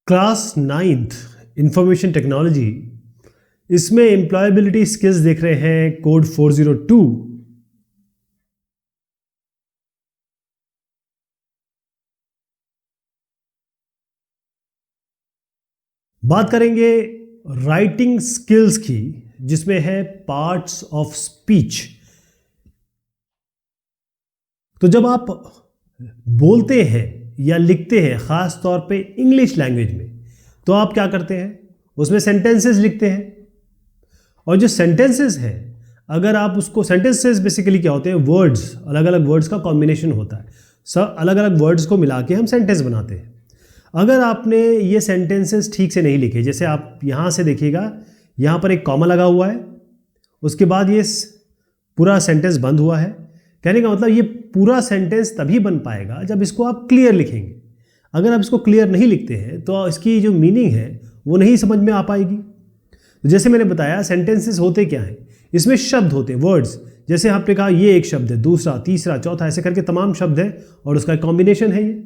Class 9th information technology, इसमें employability skills देख रहे हैं कोड 402। बात करेंगे राइटिंग स्किल्स की, जिसमें है पार्ट्स ऑफ स्पीच। तो जब आप बोलते हैं या लिखते हैं, खास तौर पे इंग्लिश लैंग्वेज में, तो आप क्या करते हैं, उसमें सेंटेंसेस लिखते हैं। और जो सेंटेंसेस हैं, अगर आप उसको, सेंटेंसेस बेसिकली क्या होते हैं, वर्ड्स, अलग अलग वर्ड्स का कॉम्बिनेशन होता है। सब अलग अलग वर्ड्स को मिला के हम सेंटेंस बनाते हैं। अगर आपने ये सेंटेंसेस ठीक से नहीं लिखे, जैसे आप यहाँ से देखिएगा, यहाँ पर एक कॉमा लगा हुआ है, उसके बाद ये पूरा सेंटेंस बंद हुआ है। कहने का मतलब ये पूरा सेंटेंस तभी बन पाएगा जब इसको आप क्लियर लिखेंगे। अगर आप इसको क्लियर नहीं लिखते हैं तो इसकी जो मीनिंग है वो नहीं समझ में आ पाएगी। तो जैसे मैंने बताया, सेंटेंसेस होते क्या हैं, इसमें शब्द होते हैं, वर्ड्स। जैसे आपने कहा ये एक शब्द है, दूसरा, तीसरा, चौथा, ऐसे करके तमाम शब्द हैं और उसका एक कॉम्बिनेशन है ये।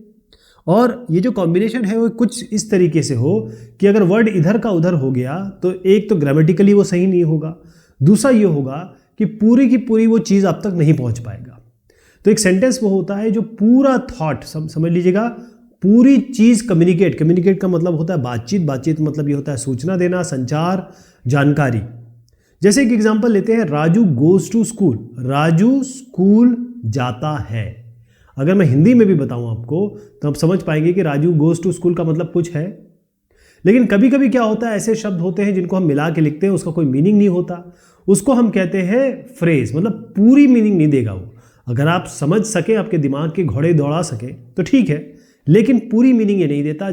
और ये जो कॉम्बिनेशन है वो कुछ इस तरीके से हो कि अगर वर्ड इधर का उधर हो गया तो एक तो ग्रामेटिकली वो सही नहीं होगा, दूसरा ये होगा कि पूरी की पूरी वो चीज़ आप तक नहीं पहुंच पाएगा। तो एक सेंटेंस वो होता है जो पूरा थॉट, समझ लीजिएगा, पूरी चीज़ कम्युनिकेट का मतलब होता है बातचीत मतलब ये होता है सूचना देना, संचार, जानकारी। जैसे एक एग्जांपल लेते हैं, Raju goes to school. Raju school जाता है। अगर मैं हिंदी में भी बताऊं आपको तो आप समझ पाएंगे कि राजू गोज टू स्कूल का मतलब कुछ है। लेकिन कभी कभी क्या होता है, ऐसे शब्द होते हैं जिनको हम मिला के लिखते हैं, उसका कोई मीनिंग नहीं होता, उसको हम कहते हैं फ्रेज। मतलब पूरी मीनिंग नहीं देगा वो। अगर आप समझ सके, आपके दिमाग के घोड़े दौड़ा सके तो ठीक है, लेकिन पूरी मीनिंग ये नहीं देता।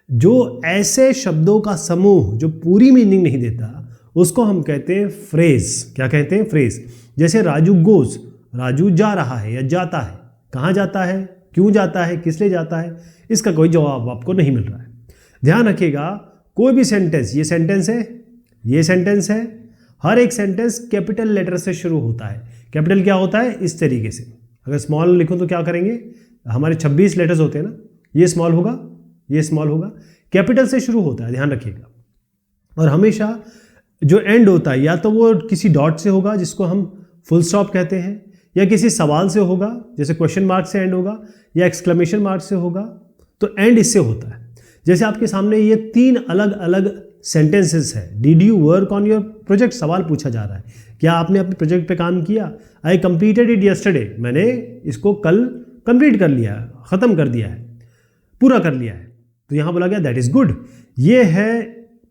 जो ऐसे शब्दों का समूह जो पूरी मीनिंग नहीं देता, उसको हम कहते हैं फ्रेज। क्या कहते हैं? फ्रेज। जैसे राजू गोज, राजू जा रहा है या जाता है। कहाँ जाता है, क्यों जाता है, किस लिए जाता है, इसका कोई जवाब आपको नहीं मिल रहा है। ध्यान रखिएगा, कोई भी सेंटेंस, ये सेंटेंस है, ये सेंटेंस है, हर एक सेंटेंस कैपिटल लेटर से शुरू होता है। कैपिटल क्या होता है, इस तरीके से। अगर स्मॉल लिखूं तो क्या करेंगे, हमारे 26 लेटर्स होते हैं ना, ये स्मॉल होगा, ये स्मॉल होगा, कैपिटल से शुरू होता है, ध्यान रखिएगा। और हमेशा जो एंड होता है, या तो वो किसी डॉट से होगा जिसको हम फुल स्टॉप कहते हैं, या किसी सवाल से होगा, जैसे क्वेश्चन मार्क से एंड होगा, या एक्सक्लेमेशन मार्क से होगा, तो एंड इससे होता है। जैसे आपके सामने ये 3 अलग अलग सेंटेंसेस है। Did you work on your project, सवाल पूछा जा रहा है, क्या आपने अपने प्रोजेक्ट पे काम किया। आई कंप्लीटेड इट यस्टरडे, मैंने इसको कल कंप्लीट कर लिया, ख़त्म कर दिया है, पूरा कर लिया है। तो यहाँ बोला गया दैट इज़ गुड। ये है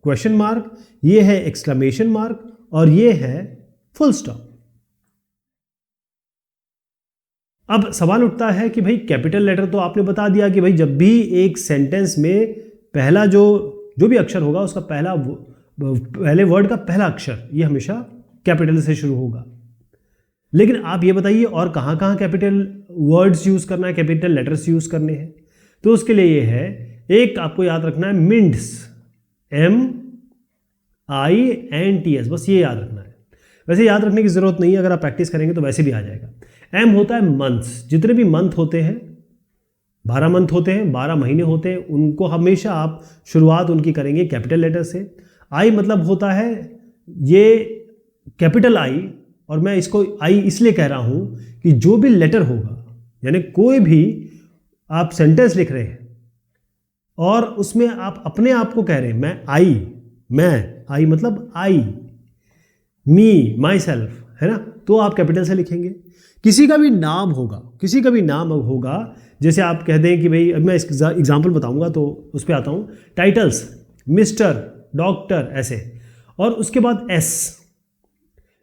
क्वेश्चन मार्क, ये है एक्सक्लेमेशन मार्क, और ये है फुल स्टॉप। अब सवाल उठता है कि भाई कैपिटल लेटर तो आपने बता दिया कि भाई जब भी एक सेंटेंस में पहला जो भी अक्षर होगा, उसका पहले वर्ड का पहला अक्षर ये हमेशा कैपिटल से शुरू होगा। लेकिन आप ये बताइए और कहाँ कहाँ कैपिटल वर्ड्स यूज़ करना है, कैपिटल लेटर्स यूज़ करने हैं। तो उसके लिए ये है, एक आपको याद रखना है, मिंट्स, MINTS, बस ये याद रखना है। वैसे याद रखने की ज़रूरत नहीं है, अगर आप प्रैक्टिस करेंगे तो वैसे भी आ जाएगा। M होता है मंथ्स। जितने भी मंथ होते हैं, 12 मंथ होते हैं, 12 महीने होते हैं, उनको हमेशा आप शुरुआत उनकी करेंगे कैपिटल लेटर से। I मतलब होता है ये कैपिटल I, और मैं इसको I इसलिए कह रहा हूँ कि जो भी लेटर होगा, यानी कोई भी आप सेंटेंस लिख रहे हैं और उसमें आप अपने आप को कह रहे हैं मैं I मतलब I, मी, माई सेल्फ, है ना, तो आप कैपिटल से लिखेंगे। किसी का भी नाम होगा, जैसे आप कह दें कि भाई, अब मैं इसका एग्जाम्पल बताऊंगा तो उस पर आता हूँ, टाइटल्स, मिस्टर, डॉक्टर, ऐसे। और उसके बाद S।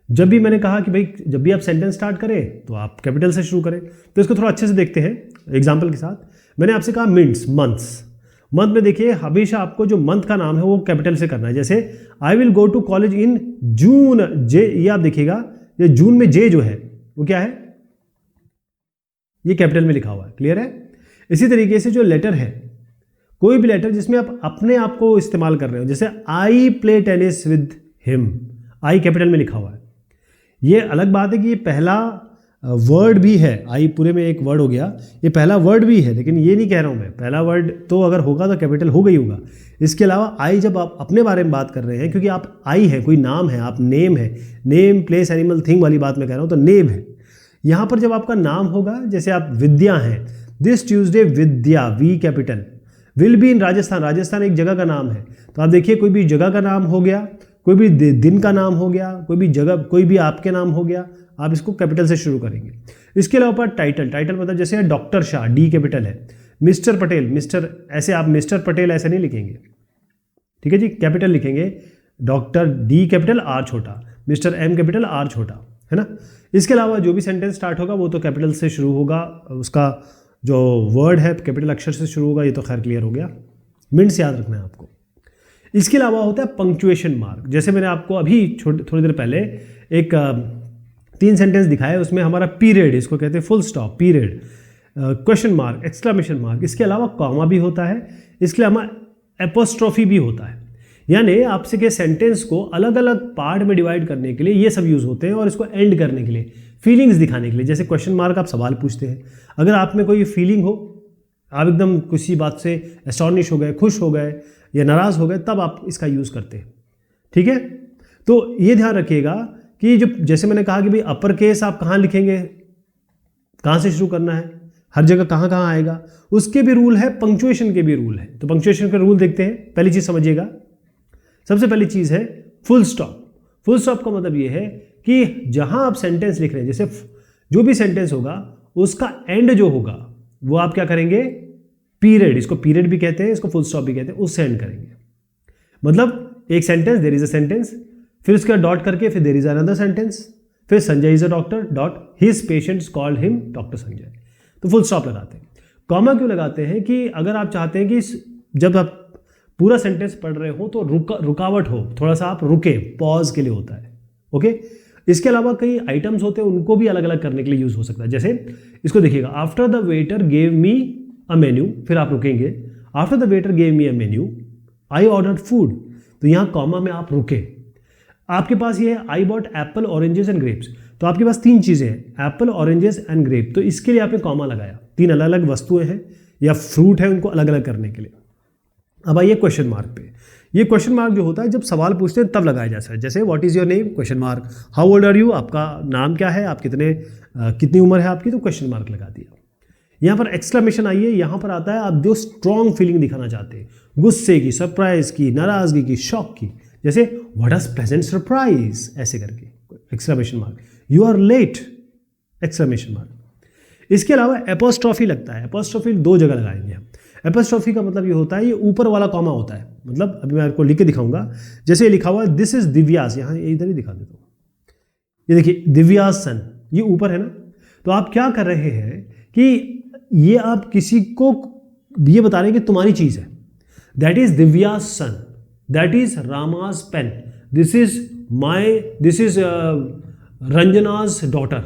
जब भी मैंने कहा कि भाई जब भी आप सेंटेंस स्टार्ट करें तो आप कैपिटल से शुरू करें, तो इसको थोड़ा अच्छे से देखते हैं एग्जाम्पल के साथ। मैंने आपसे कहा मिंट्स, मंथ्स। मंथ में देखिए, हमेशा आपको जो मंथ का नाम है वो कैपिटल से करना है। जैसे I will go to college in June, जे, ये आप देखिएगा, ये जून में जे जो है वो क्या है, ये कैपिटल में लिखा हुआ है। क्लियर है? इसी तरीके से जो लेटर है, कोई भी लेटर जिसमें आप अपने आप को इस्तेमाल कर रहे हो, जैसे I play tennis with him, I capital में लिखा हुआ है। ये अलग बात है कि ये पहला वर्ड भी है, आई पूरे में एक वर्ड हो गया, ये पहला वर्ड भी है, लेकिन ये नहीं कह रहा हूँ मैं, पहला वर्ड तो अगर होगा तो कैपिटल होगा ही होगा। इसके अलावा आई जब आप अपने बारे में बात कर रहे हैं, क्योंकि आप आई है, कोई नाम है, आप नेम है, नेम प्लेस एनिमल थिंग वाली बात मैं कह रहा हूँ, तो नेम है। यहाँ पर जब आपका नाम होगा, जैसे आप विद्या हैं, this Tuesday Vidya, V capital, will be in Rajasthan, Rajasthan एक जगह का नाम है, तो आप देखिए कोई भी जगह का नाम हो गया, कोई भी दिन का नाम हो गया, कोई भी जगह, कोई भी आपके नाम हो गया, आप इसको कैपिटल से शुरू करेंगे। इसके अलावा टाइटल, टाइटल मतलब जैसे डॉक्टर शाह, डी कैपिटल है, मिस्टर पटेल, मिस्टर, ऐसे आप मिस्टर पटेल ऐसे नहीं लिखेंगे, ठीक है जी, कैपिटल लिखेंगे, डॉक्टर डी कैपिटल, आर छोटा, मिस्टर एम कैपिटल, आर छोटा, है ना। इसके अलावा जो भी सेंटेंस स्टार्ट होगा वो तो कैपिटल से शुरू होगा, उसका जो वर्ड है कैपिटल अक्षर से शुरू होगा, ये तो खैर क्लियर हो गया, मिनट्स याद रखना है आपको। इसके अलावा होता है पंक्चुएशन मार्क, जैसे मैंने आपको अभी थोड़ी देर पहले एक 3 सेंटेंस दिखाया, उसमें हमारा पीरियड, इसको कहते हैं full stop, period, question mark, exclamation mark, इसके अलावा कॉमा भी होता है, इसके अलावा एपोस्ट्रोफी भी होता है। यानी आपसे के सेंटेंस को अलग अलग पार्ट में डिवाइड करने के लिए ये सब यूज़ होते हैं, और इसको एंड करने के लिए, फीलिंग्स दिखाने के लिए, जैसे क्वेश्चन मार्क आप सवाल पूछते हैं, अगर आप में कोई फीलिंग हो, आप एकदम किसी बात से एस्टॉर्निश हो गए, खुश हो गए या नाराज़ हो गए, तब आप इसका यूज़ करते हैं, ठीक है। तो ये ध्यान रखिएगा कि जो, जैसे मैंने कहा कि भाई अपर केस आप कहाँ लिखेंगे, कहाँ से शुरू करना है, हर जगह कहाँ कहाँ आएगा, उसके भी रूल है, पंक्चुएशन के भी रूल है। तो पंक्चुएशन के रूल देखते हैं। पहली चीज़ समझिएगा, सबसे पहली चीज़ है फुल स्टॉप। फुल स्टॉप का मतलब ये है कि जहाँ आप सेंटेंस लिख रहे हैं, जैसे जो भी सेंटेंस होगा उसका एंड जो होगा वो आप क्या करेंगे, पीरियड, इसको पीरियड भी कहते हैं, इसको फुल स्टॉप भी कहते हैं, उससे एंड करेंगे। मतलब एक sentence, there is a sentence, फिर उसके बाद डॉट करके फिर देयर इज अनदर सेंटेंस, फिर Sanjay is a doctor, dot his patients called him doctor Sanjay, तो फुल स्टॉप लगाते हैं। कॉमा क्यों लगाते हैं कि अगर आप चाहते हैं कि जब आप पूरा सेंटेंस पढ़ रहे हो तो रुकावट हो, थोड़ा सा आप रुके, पॉज के लिए होता है, ओके। इसके अलावा कई आइटम्स होते हैं, उनको भी अलग अलग करने के लिए यूज हो सकता है। जैसे इसको देखिएगा, after the waiter gave me a menu, फिर आप रुकेंगे, after the waiter gave me a menu I ordered food, तो यहाँ कॉमा में आप रुके। आपके पास ये है I bought Apple oranges and grapes, तो आपके पास 3 चीज़ें हैं, एप्पल ऑरेंजेस एंड ग्रेप, तो इसके लिए आपने कॉमा लगाया। 3 अलग अलग वस्तुएं हैं या फ्रूट है, उनको अलग अलग करने के लिए। अब आइए क्वेश्चन मार्क पे। ये क्वेश्चन मार्क जो होता है जब सवाल पूछते हैं तब लगाया जाता है। जैसे what is your name, question mark, how old are you, आपका नाम क्या है, आप कितनी उम्र है आपकी, तो क्वेश्चन मार्क लगा दिया। यहाँ पर एक्सक्लेमेशन आइए, यहाँ पर आता है आप जो स्ट्रॉन्ग फीलिंग दिखाना चाहते हैं, गुस्से की, सरप्राइज की, नाराजगी की, शॉक की, जैसे व्हाट अ प्लेजेंट सरप्राइज, ऐसे करके exclamation mark, you are late, exclamation mark. इसके अलावा एपोस्ट्रॉफी लगता है, एपोस्ट्रॉफी 2 जगह लगाएंगे हम। एपोस्ट्रॉफी का मतलब ये होता है, ये ऊपर वाला कॉमा होता है, मतलब अभी मैं आपको लिख के दिखाऊंगा। जैसे ये लिखा हुआ है दिस इज दिव्यास, यहाँ इधर ही दिखा देता हूँ, ये देखिए दिव्यास सन, ये ऊपर है ना। तो आप क्या कर रहे हैं कि ये आप किसी को ये बता रहे हैं कि तुम्हारी चीज़ है, that is Divya's son, that is Rama's pen, this is Ranjana's daughter,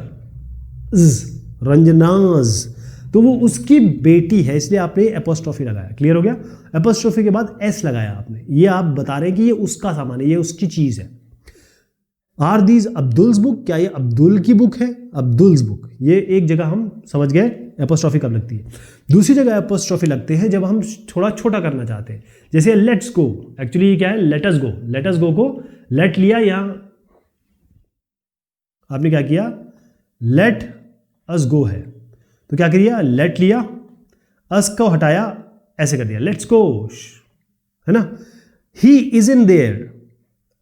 Ranjana's, तो वो उसकी बेटी है, इसलिए आपने एपोस्ट्रॉफी लगाया। क्लियर हो गया। एपोस्ट्रॉफी के बाद एस लगाया आपने, ये आप बता रहे हैं कि ये उसका सामान है, ये उसकी चीज है। आर दीज अब्दुल्स बुक, क्या ये अब्दुल की बुक है, अब्दुल्स बुक, ये एक जगह हम समझ गए एपोस्ट्रॉफी कब लगती है। दूसरी जगह एपोस्ट्रॉफी लगते हैं जब हम थोड़ा छोटा करना चाहते हैं, जैसे लेट्स गो, एक्चुअली ये क्या है, लेटस गो, लेटस गो को लेट लिया, यहां आपने क्या किया, लेट अस गो है, तो क्या करिए, लेट लिया, अस को हटाया, ऐसे कर दिया, लेट्स गो, है ना। ही इज इन देयर,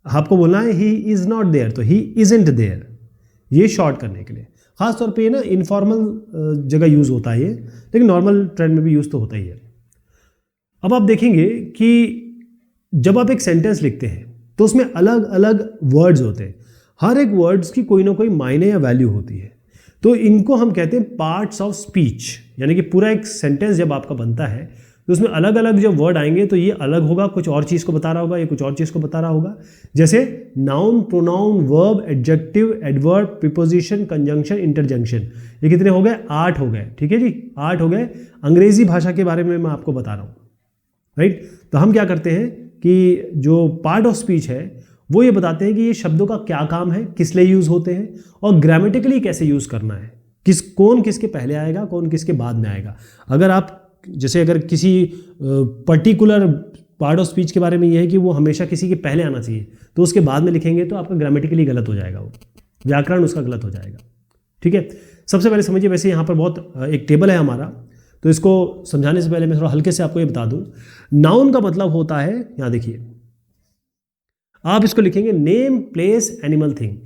आपको बोलना है ही इज नॉट देयर, तो ही इजंट देयर, ये शॉर्ट करने के लिए। खासतौर पे ये ना इनफॉर्मल जगह यूज होता है ये, लेकिन नॉर्मल ट्रेंड में भी यूज तो होता ही है। अब आप देखेंगे कि जब आप एक सेंटेंस लिखते हैं तो उसमें अलग अलग वर्ड्स होते हैं, हर एक वर्ड्स की कोई ना कोई मायने या वैल्यू होती है, तो इनको हम कहते हैं पार्ट्स ऑफ स्पीच। यानी कि पूरा एक सेंटेंस जब आपका बनता है तो उसमें अलग अलग जब वर्ड आएंगे तो ये अलग होगा, कुछ और चीज़ को बता रहा होगा, ये कुछ और चीज़ को बता रहा होगा। जैसे noun, pronoun, verb, adjective, adverb, preposition, conjunction, interjection, ये कितने हो गए, 8 हो गए, ठीक है जी, 8 हो गए। अंग्रेजी भाषा के बारे में मैं आपको बता रहा हूँ, राइट। तो हम क्या करते हैं कि जो पार्ट ऑफ स्पीच है वो ये बताते हैं कि ये शब्दों का क्या काम है, किस लिए यूज़ होते हैं और ग्रामेटिकली कैसे यूज़ करना है, कौन किसके पहले आएगा, कौन किसके बाद में आएगा। अगर आप जैसे अगर किसी पर्टिकुलर पार्ट ऑफ स्पीच के बारे में ये है कि वो हमेशा किसी के पहले आना चाहिए, तो उसके बाद में लिखेंगे तो आपका ग्रामेटिकली गलत हो जाएगा, वो व्याकरण उसका गलत हो जाएगा। ठीक है, सबसे पहले समझिए, वैसे यहाँ पर बहुत एक टेबल है हमारा, तो इसको समझाने से पहले मैं थोड़ा हल्के से आपको ये बता दूं। नाउन का मतलब होता है, यहाँ देखिए आप इसको लिखेंगे नेम, प्लेस, एनिमल, थिंग।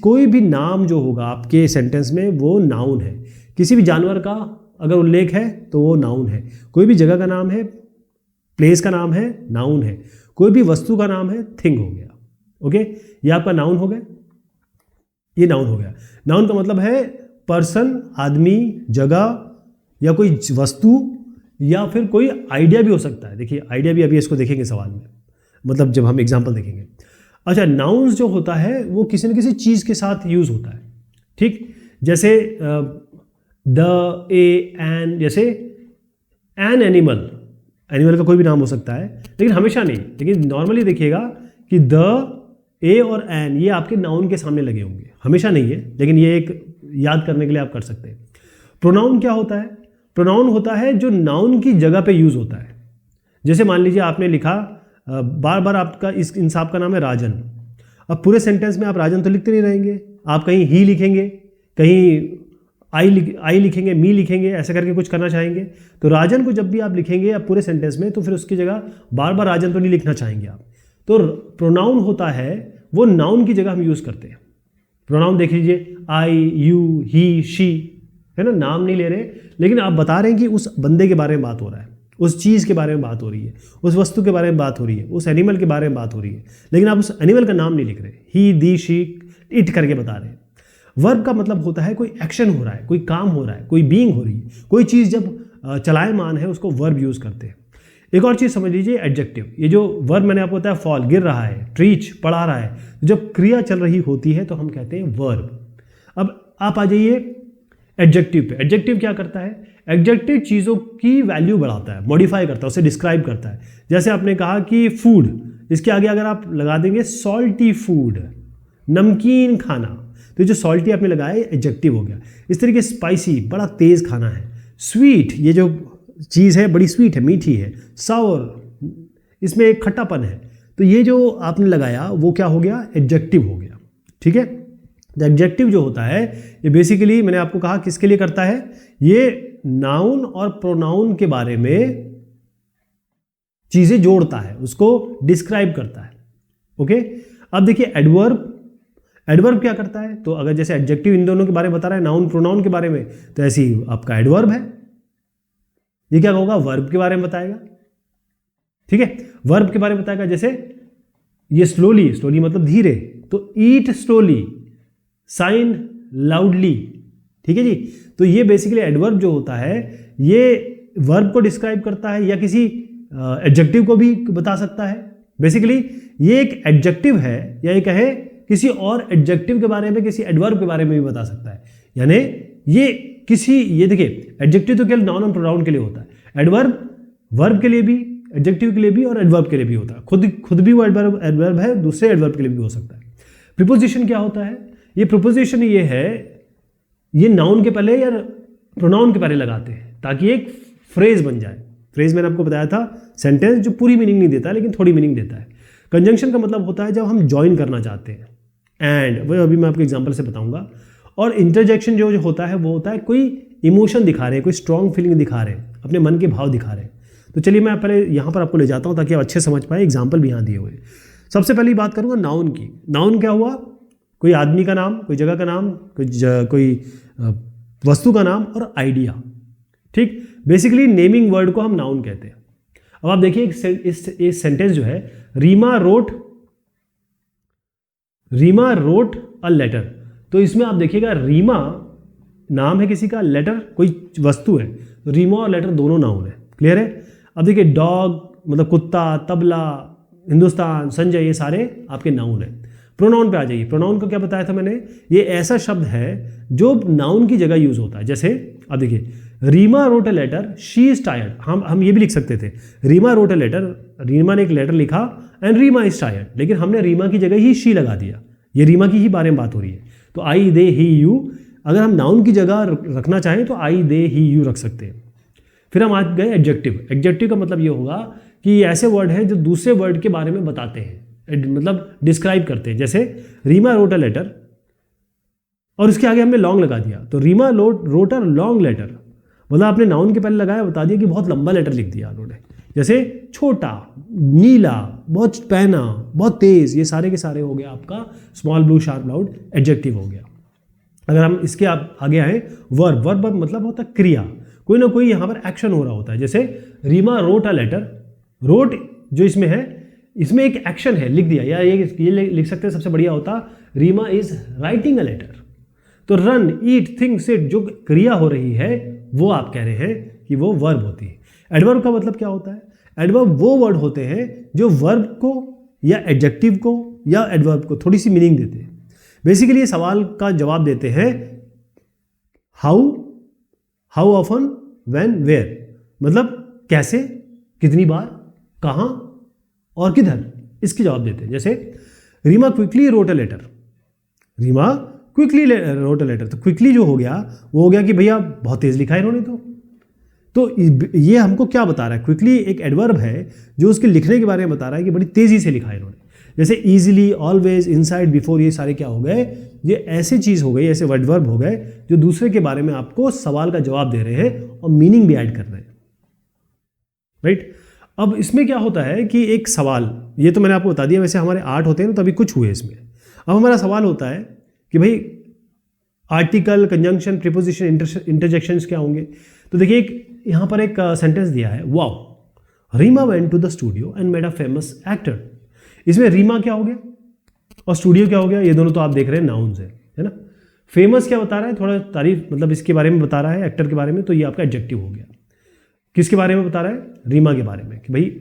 कोई भी नाम जो होगा आपके सेंटेंस में वो नाउन है। किसी भी जानवर का अगर उल्लेख है तो वो नाउन है। कोई भी जगह का नाम है, प्लेस का नाम है, नाउन है। कोई भी वस्तु का नाम है, थिंग हो गया। ओके, ये आपका नाउन हो गया, ये नाउन हो गया। नाउन का मतलब है पर्सन, आदमी, जगह या कोई वस्तु या फिर कोई आइडिया भी हो सकता है। देखिए आइडिया भी अभी इसको देखेंगे सवाल में, मतलब जब हम एग्जाम्पल देखेंगे। अच्छा, नाउन्स जो होता है वो किसी न किसी चीज़ के साथ यूज़ होता है। ठीक, जैसे द, ए, एन, जैसे एन एनिमल, एनिमल का कोई भी नाम हो सकता है, लेकिन हमेशा नहीं। लेकिन नॉर्मली देखिएगा कि द, ए और एन ये आपके नाउन के सामने लगे होंगे, हमेशा नहीं है, लेकिन ये एक याद करने के लिए आप कर सकते हैं। प्रोनाउन क्या होता है? प्रोनाउन होता है जो नाउन की जगह पे यूज़ होता है। जैसे मान लीजिए आपने लिखा बार बार आपका इस इंसान का नाम है राजन। अब पूरे सेंटेंस में आप राजन तो लिखते नहीं रहेंगे, आप कहीं ही लिखेंगे, कहीं आई लिखेंगे, मी लिखेंगे, ऐसे करके कुछ करना चाहेंगे। तो राजन को जब भी आप लिखेंगे अब पूरे सेंटेंस में, तो फिर उसकी जगह बार बार राजन तो नहीं लिखना चाहेंगे आप। तो प्रोनाउन होता है वो नाउन की जगह हम यूज़ करते हैं। प्रोनाउन देख लीजिए, आई, यू, ही, शी, है ना, नाम नहीं ले रहे, लेकिन आप बता रहे हैं कि उस बंदे के बारे में बात हो रहा है, उस चीज़ के बारे में बात हो रही है, उस वस्तु के बारे में बात हो रही है, उस एनिमल के बारे में बात हो रही है, लेकिन आप उस एनिमल का नाम नहीं लिख रहे, ही, दी, शी, इट करके बता रहे हैं। वर्ब का मतलब होता है कोई एक्शन हो रहा है, कोई काम हो रहा है, कोई बीइंग हो रही है, कोई चीज़ जब चलायमान है उसको वर्ब यूज़ करते हैं। एक और चीज़ समझ लीजिए, एडजेक्टिव। ये जो वर्ब मैंने आपको बताया, फॉल, गिर रहा है, ट्रीच, पढ़ा रहा है, जब क्रिया चल रही होती है तो हम कहते हैं वर्ब। अब आप आ जाइए एडजेक्टिव पे। एडजेक्टिव क्या करता है? एडजेक्टिव चीज़ों की वैल्यू बढ़ाता है, मॉडिफाई करता है, उसे डिस्क्राइब करता है। जैसे आपने कहा कि फूड, इसके आगे अगर आप लगा देंगे सॉल्टी फूड, नमकीन खाना, तो जो सॉल्टी आपने लगाया है एडजेक्टिव हो गया। इस तरीके स्पाइसी, बड़ा तेज़ खाना है। स्वीट, ये जो चीज़ है बड़ी स्वीट है, मीठी है। सावर, इसमें एक खट्टापन है। तो ये जो आपने लगाया वो क्या हो गया? एडजेक्टिव हो गया। ठीक है, एडजेक्टिव जो होता है ये बेसिकली मैंने आपको कहा किसके लिए करता है? ये नाउन और प्रोनाउन के बारे में चीजें जोड़ता है, उसको डिस्क्राइब करता है। ओके, अब देखिए एडवर्ब। एडवर्ब क्या करता है? तो अगर जैसे एडजेक्टिव इन दोनों के बारे में बता रहा है, नाउन प्रोनाउन के बारे में, तो ऐसी आपका एडवर्ब है। ये क्या होगा? वर्ब के बारे में बताएगा। ठीक है, वर्ब के बारे में बताएगा। जैसे ये स्लोली, स्लोली मतलब धीरे, तो ईट स्लोली, साइन लाउडली। ठीक है जी, तो ये बेसिकली एडवर्ब जो होता है ये वर्ब को डिस्क्राइब करता है या किसी एडजेक्टिव को भी बता सकता है। बेसिकली ये एक एडजेक्टिव है, या ये कहे किसी और एडजेक्टिव के बारे में, किसी एडवर्ब के बारे में भी बता सकता है। यानी ये देखिए, एडजेक्टिव तो केवल नाउन और प्रोनाउन के लिए होता है, एडवर्ब वर्ब के लिए भी, एडजेक्टिव के लिए भी और एडवर्ब के लिए भी होता है। खुद भी वो एडवर्ब है, दूसरे एडवर्ब के लिए भी हो सकता है। प्रीपोजिशन क्या होता है? ये प्रीपोजिशन ये है, ये नाउन के पहले या प्रोनाउन के पहले लगाते हैं ताकि एक फ्रेज बन जाए। फ्रेज मैंने आपको बताया था सेंटेंस जो पूरी मीनिंग नहीं देता लेकिन थोड़ी मीनिंग देता है। कंजंक्शन का मतलब होता है जब हम ज्वाइन करना चाहते हैं, एंड वो अभी मैं आपको एग्जांपल से बताऊंगा। और इंटरजेक्शन जो होता है वो होता है कोई इमोशन दिखा रहे हैं, कोई स्ट्रॉन्ग फीलिंग दिखा रहे हैं, अपने मन के भाव दिखा रहे हैं। तो चलिए मैं पहले यहाँ पर आपको ले जाता हूँ ताकि आप अच्छे समझ पाए, एग्जाम्पल भी यहाँ दिए हुए। सबसे पहले बात करूँगा नाउन की। नाउन क्या हुआ? कोई आदमी का नाम, कोई जगह का नाम, कोई वस्तु का नाम और आइडिया। ठीक, बेसिकली नेमिंग वर्ड को हम नाउन कहते हैं। अब आप देखिए इस सेंटेंस जो है, रीमा रोट अ लेटर। तो इसमें आप देखिएगा रीमा नाम है किसी का, लेटर कोई वस्तु है, तो रीमा और लेटर दोनों नाउन है। क्लियर है? अब देखिए डॉग मतलब कुत्ता, तबला, हिंदुस्तान, संजय, ये सारे आपके नाउन है। प्रोनाउन पे आ जाइए। प्रोनाउन को क्या बताया था मैंने? ये ऐसा शब्द है जो नाउन की जगह यूज होता है। जैसे अब देखिए, Reema wrote a letter, she is tired. हम ये भी लिख सकते थे, Reema wrote a letter, Reema ने एक लेटर लिखा एंड रीमा इज टायर्ड, लेकिन हमने रीमा की जगह ही शी लगा दिया। ये रीमा की ही बारे में बात हो रही है। तो आई, दे, ही, यू, अगर हम नाउन की जगह रखना चाहें तो आई, दे, ही, यू रख सकते हैं। फिर हम आ गए एडजेक्टिव। एडजेक्टिव का मतलब ये होगा कि ये ऐसे वर्ड हैं जो दूसरे वर्ड के बारे में बताते हैं, मतलब डिस्क्राइब करते हैं। जैसे रीमा रोट अ लेटर, और उसके आगे हमने लॉन्ग लगा दिया, तो Reema wrote a long letter, मतलब आपने नाउन के पहले लगाया, बता दिया कि बहुत लंबा लेटर लिख दिया उन्होंने। जैसे छोटा, नीला, बहुत पहना, बहुत तेज, ये सारे के सारे हो गया आपका small blue sharp loud adjective हो गया। अगर हम इसके आगे आए, वर्ब। वर्ब मतलब होता है क्रिया, कोई ना कोई यहाँ पर एक्शन हो रहा होता है। जैसे Reema wrote a letter, wrote जो इसमें है, इसमें एक एक्शन है, लिख दिया, या ये लिख सकते हैं सबसे बढ़िया होता Reema is writing a letter. तो रन, ईट, थिंक, सिट, जो क्रिया हो रही है वो आप कह रहे हैं कि वो वर्ब होती है। एडवर्ब का मतलब क्या होता है? एडवर्ब वो वर्ड होते हैं जो वर्ब को या एडजेक्टिव को या एडवर्ब को थोड़ी सी मीनिंग देते हैं। बेसिकली ये सवाल का जवाब देते हैं हाउ ऑफन, व्हेन, वेयर, मतलब कैसे, कितनी बार, कहाँ और किधर, इसके जवाब देते हैं। जैसे Reema quickly wrote a letter, Reema quickly wrote a letter, तो क्विकली जो हो गया वो हो गया कि भैया बहुत तेज लिखा है इन्होंने। तो ये हमको क्या बता रहा है? क्विकली एक एडवर्ब है जो उसके लिखने के बारे में बता रहा है कि बड़ी तेजी से लिखा है इन्होंने। जैसे इजीली, ऑलवेज, इनसाइड, बिफोर, ये सारे क्या हो गए? ये ऐसी चीज हो गई, ऐसे एडवर्ब हो गए जो दूसरे के बारे में आपको सवाल का जवाब दे रहे हैं और मीनिंग भी ऐड कर रहे हैं, राइट? अब इसमें क्या होता है कि एक सवाल, ये तो मैंने आपको बता दिया, वैसे हमारे 8 होते हैं ना, तो अभी कुछ हुए इसमें। अब हमारा सवाल होता है कि भाई आर्टिकल, कंजंक्शन, प्रीपोजिशन, इंटरजेक्शंस क्या होंगे? तो देखिए एक यहाँ पर एक सेंटेंस दिया है, wow Reema went to the studio and made a famous actor. इसमें रीमा क्या हो गया और स्टूडियो क्या हो गया? ये दोनों तो आप देख रहे हैं नाउन्स है ना। फेमस क्या बता रहा है? थोड़ा तारीफ, मतलब इसके बारे में बता रहा है, एक्टर के बारे में, तो ये आपका एडजेक्टिव हो गया। किसके बारे में बता रहा है? रीमा के बारे में, कि भाई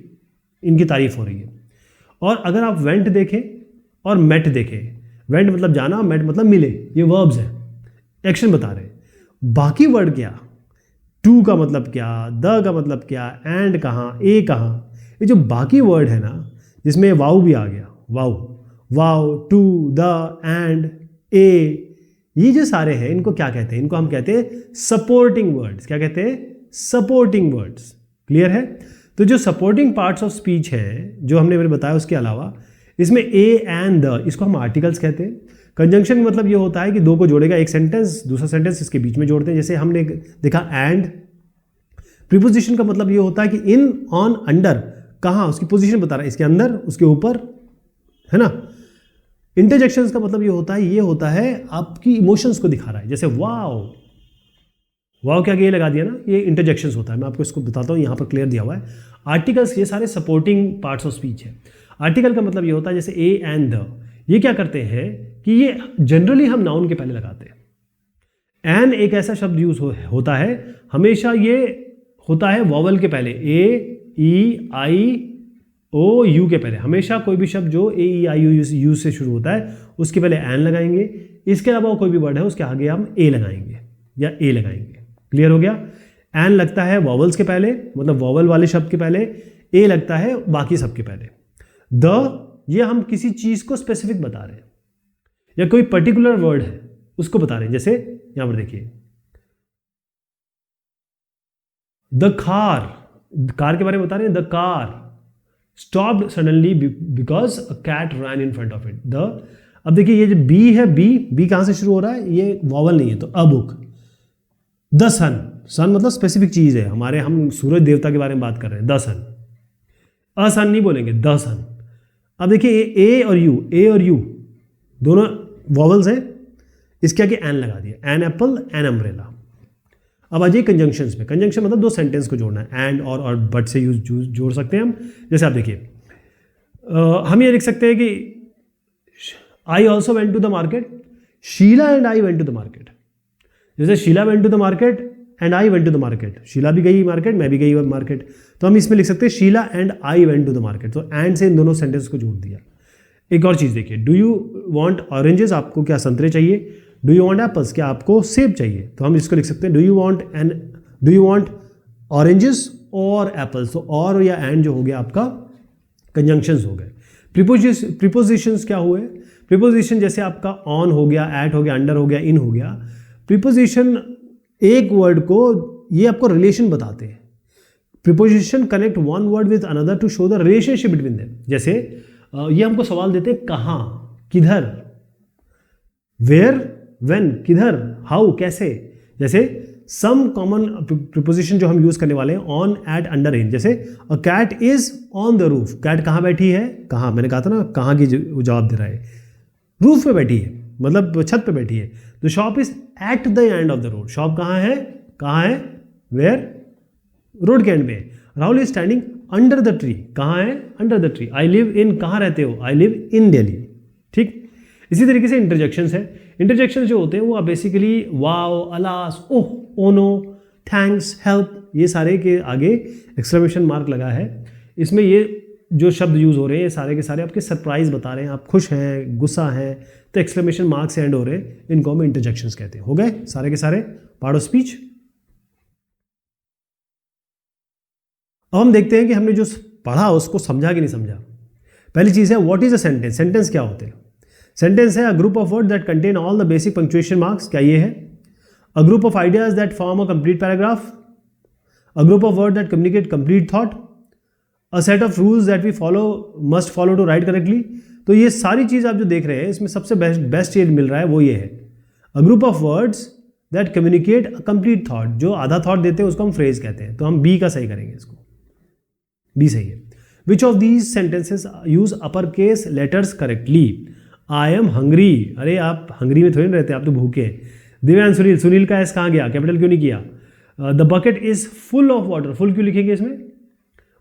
इनकी तारीफ हो रही है। और अगर आप वेंट देखें और मेट देखें, वेंट मतलब जाना, मेट मतलब मिले, ये वर्ब्स हैं, एक्शन बता रहे हैं। बाकी वर्ड क्या, टू का मतलब क्या, द का मतलब क्या, एंड कहाँ, ए कहाँ, ये जो बाकी वर्ड है ना, जिसमें वाउ भी आ गया, वाउ, टू, द, एंड, ए, ये जो सारे हैं इनको क्या कहते हैं? इनको हम कहते हैं सपोर्टिंग वर्ड्स। क्या कहते हैं? Supporting words. क्लियर है? तो जो सपोर्टिंग पार्ट्स ऑफ स्पीच हैं जो हमने मैंने बताया, उसके अलावा इसमें ए एंड द, इसको हम आर्टिकल्स कहते हैं। कंजंक्शन मतलब ये होता है कि दो को जोड़ेगा, एक सेंटेंस दूसरा सेंटेंस इसके बीच में जोड़ते हैं, जैसे हमने देखा एंड। प्रीपोजिशन का मतलब ये होता है कि इन, ऑन, अंडर, कहाँ, उसकी पोजीशन बता रहा है, इसके अंदर, उसके ऊपर, है ना। इंटरजेक्शंस का मतलब ये होता है आपकी इमोशंस को दिखा रहा है, जैसे वाओ क्या ये लगा दिया ना, ये इंटरजेक्शंस होता है। मैं आपको इसको बताता हूँ, यहाँ पर क्लियर दिया हुआ है। आर्टिकल्स ये सारे सपोर्टिंग पार्ट्स ऑफ स्पीच है। आर्टिकल का मतलब ये होता है जैसे ए एंड द, ये क्या करते हैं कि ये जनरली हम नाउन के पहले लगाते हैं। एन एक ऐसा शब्द यूज होता है, हमेशा ये होता है वॉवल के पहले, ए, ई, आई, ओ, यू के पहले। हमेशा कोई भी शब्द जो ए, ई, आई, यू से शुरू होता है उसके पहले एन लगाएंगे। इसके अलावा कोई भी वर्ड है उसके आगे हम ए लगाएंगे या ए लगाएंगे। क्लियर हो गया? एन लगता है वॉवल्स के पहले, मतलब वॉवल वाले शब्द के पहले, ए लगता है बाकी सब के पहले। द, ये हम किसी चीज को स्पेसिफिक बता रहे हैं या कोई पर्टिकुलर वर्ड है उसको बता रहे हैं। जैसे यहां पर देखिए द कार के बारे में बता रहे हैं। The car stopped suddenly because a cat run in front of it. The, अब देखिए ये जो बी है, बी कहां से शुरू हो रहा है? ये वॉवल नहीं है, तो अ बुक। द सन मतलब स्पेसिफिक चीज है हमारे, हम सूरज देवता के बारे में बात कर रहे हैं। द सन, अ सन नहीं बोलेंगे, द सन। अब देखिए ए और यू दोनों वॉवल्स हैं, इसके आगे एन लगा दिया, एन एप्पल, एन अम्ब्रेला। अब आ जाइए कंजंक्शंस में। कंजंक्शन मतलब दो सेंटेंस को जोड़ना है, एंड और बट से जोड़ सकते हैं हम। जैसे आप देखिए हम ये लिख सकते हैं कि I also went to the market, Sheela and I went to the market. जैसे Sheela went to the market and I went to the market, Sheela भी गई मार्केट, मैं भी गई मार्केट, तो हम इसमें लिख सकते हैं Sheela and I went to the market. तो एंड से इन दोनों सेंटेंस को जोड़ दिया। एक और चीज देखिए, डू यू वांट ऑरेंजेस, आपको क्या संतरे चाहिए? डू यू वांट एप्पल्स, क्या आपको सेब चाहिए? तो हम इसको लिख सकते हैं डू यू वांट ऑरेंजेस और एप्पल्स। तो और या एंड जो हो गया आपका कंजंक्शंस हो गए। प्रीपोजिशंस क्या हुए? प्रीपोजिशन जैसे आपका ऑन हो गया, एट हो गया, अंडर हो गया, इन हो गया। प्रीपोजिशन एक वर्ड को, ये आपको रिलेशन बताते हैं. Preposition connect one word with another to show the relationship between them. जैसे ये हमको सवाल देते हैं कहाँ, किधर, वेयर, व्हेन, किधर, हाउ, कैसे. जैसे सम कॉमन प्रीपोजिशन जो हम यूज करने वाले हैं, ऑन, एट, अंडर, इन. जैसे a cat is on the roof. Cat कहाँ बैठी है, कहाँ, मैंने कहा था ना कहाँ की जवाब दे रहा है, रूफ पे बैठी है, मतलब छत पे बैठी है. The shop is at the end of the road. Shop कहाँ है, वेयर, रोड के एंड पे. Rahul is standing under the tree. कहाँ है, under the tree. I live in, कहाँ रहते हो, आई लिव इन दिल्ली. ठीक. इसी तरीके से इंटरजेक्शंस है. इंटरजेक्शंस जो होते हैं वो आप बेसिकली वाओ, अलास, ओह, ओनो, थैंक्स, हेल्प, ये सारे के आगे एक्सक्लेमेशन मार्क लगा है. इसमें ये जो शब्द यूज हो रहे हैं सारे के सारे आपके सरप्राइज बता रहे हैं, आप खुश हैं, गुस्सा हैं, तो एक्सक्लेमेशन मार्क से एंड हो रहे हैं. इनको हम इंटरजेक्शंस कहते हैं. हो गए सारे के सारे पार्ट ऑफ स्पीच. अब हम देखते हैं कि हमने जो पढ़ा उसको समझा कि नहीं समझा. पहली चीज है what is a sentence. Sentence क्या होते हैं. सेंटेंस है a group of word that contain all the basic punctuation marks. क्या ये है. A group of ideas that form a complete paragraph. A group of word that communicate complete thought. A set of rules that we must follow to write correctly. तो ये सारी चीज आप जो देख रहे हैं इसमें सबसे बेस्ट चीज मिल रहा है वो ये है. A group of words that communicate a complete thought. जो आधा थॉट देते हैं उसको हम फ्रेज कहते हैं. तो हम बी का सही करेंगे, इसको बी सही है. Which of these sentences use upper case letters correctly. I am hungry. अरे आप हंग्री में थोड़ी ना रहते, आप तो भूखे हैं. दिव्यांश, सुनील का एस कहाँ गया, कैपिटल क्यों नहीं किया. The bucket is full of water. Full क्यों लिखेंगे इसमें,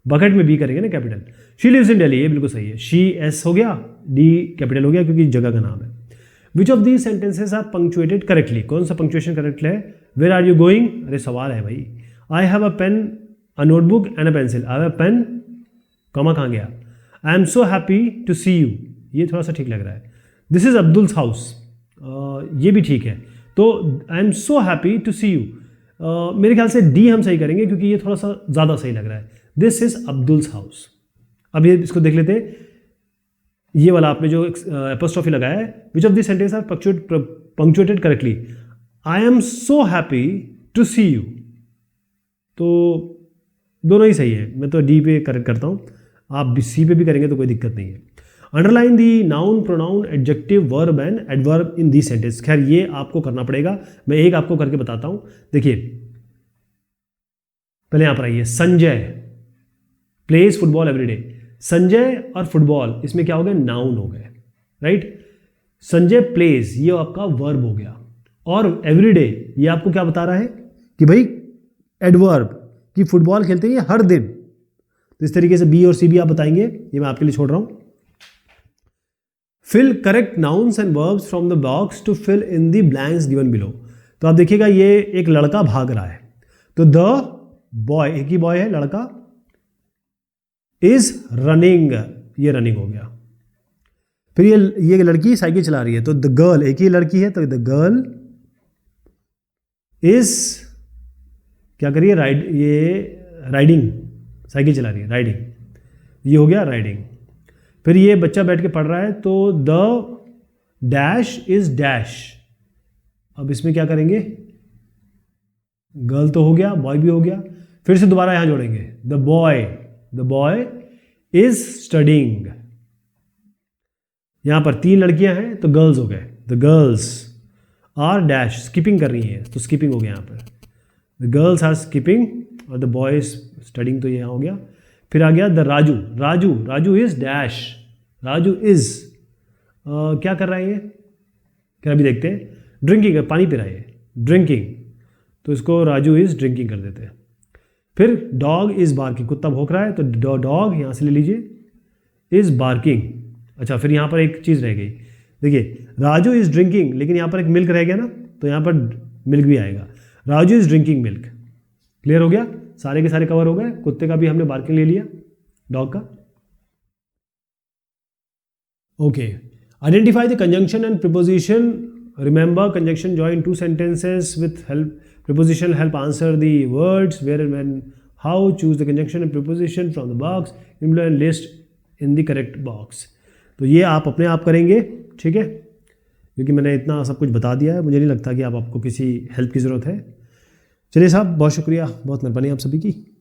बकेट में बी करेंगे ना capital. She lives in Delhi, ये बिल्कुल सही है. शी एस हो गया, डी कैपिटल हो गया क्योंकि जगह का नाम है. Which of these sentences are punctuated correctly. कौन सा पंक्चुएशन करेक्ट है. Where are you going. अरे सवाल है भाई. I have a pen, a notebook and a pencil. I have a pen, comma कहाँ गया. I am so happy to see you. ये थोड़ा सा ठीक लग रहा है. This is Abdul's house. ये भी ठीक है. तो I am so happy to see you, मेरे ख्याल से डी हम सही करेंगे क्योंकि ये थोड़ा सा ज़्यादा सही लग रहा है. This is Abdul's house. अब ये इसको देख लेते हैं. ये वाला आपने जो एपोस्ट्रोफी लगाया है. Which of this sentence are punctuated correctly. I am so happy to see you. तो दोनों ही सही है. मैं तो डी पे करेक्ट करता हूँ, आप सी पे भी करेंगे तो कोई दिक्कत नहीं है. Underline the noun, pronoun, adjective, verb and adverb in the sentence. खैर ये आपको करना पड़ेगा, मैं एक आपको करके बताता हूं. देखिए पहले यहां पर आइए. Sanjay plays football everyday. Sanjay और फुटबॉल इसमें क्या हो गए, नाउन हो गए, राइट. संजय प्लेज ये आपका वर्ब हो गया. और एवरीडे ये आपको क्या बता रहा है कि भाई एडवर्ब, कि फुटबॉल खेलते हैं हर दिन. तो इस तरीके से बी और सी भी आप बताएंगे, ये मैं आपके लिए छोड़ रहा हूं. Fill correct nouns and verbs from the box to fill in the blanks given below. तो आप देखिएगा ये एक लड़का भाग रहा है, तो द बॉय, एक ही बॉय है लड़का, इज रनिंग, ये रनिंग हो गया. फिर ये लड़की साइकिल चला रही है, तो द गर्ल, एक ही लड़की है तो द गर्ल इज क्या करिए, राइडिंग, साइकिल चला रही है, राइडिंग, ये हो गया राइडिंग. फिर ये बच्चा बैठ के पढ़ रहा है, तो द डैश इज डैश. अब इसमें क्या करेंगे, गर्ल तो हो गया, बॉय भी हो गया. फिर से दोबारा यहां जोड़ेंगे, द बॉय इज स्टडिंग. यहां पर 3 लड़कियां हैं तो गर्ल्स हो गए, the girls are dash, skipping कर रही हैं तो स्किपिंग हो गया यहां पर. द गर्ल्स आर स्किपिंग और द बॉय इज स्टडिंग, तो यहां हो गया. फिर आ गया the Raju is dash, Raju is क्या कर रहा है ये, क्या अभी देखते हैं, ड्रिंकिंग, पानी पी रहा है, ड्रिंकिंग, तो इसको राजू इज ड्रिंकिंग कर देते हैं. फिर डॉग इज बार्किंग, कुत्ता भौंक रहा है, तो डॉग यहां से ले लीजिए, इज बार्किंग. अच्छा फिर यहां पर एक चीज रह गई, देखिए राजू इज ड्रिंकिंग, लेकिन यहां पर एक मिल्क रह गया ना, तो यहां पर मिल्क भी आएगा. Raju is drinking milk. Clear हो गया, सारे के सारे कवर हो गए. कुत्ते का भी हमने बार्किंग ले लिया, डॉग का. Okay, identify the conjunction and preposition. Remember conjunction join 2 sentences with help. Preposition help answer the words where and when, how. Choose the conjunction and preposition from the box below and list in the correct box. तो ये आप अपने आप करेंगे, ठीक है. क्योंकि मैंने इतना सब कुछ बता दिया है, मुझे नहीं लगता कि आपको किसी हेल्प की ज़रूरत है। चलिए साहब, बहुत शुक्रिया, बहुत मेहरबानी आप सभी की।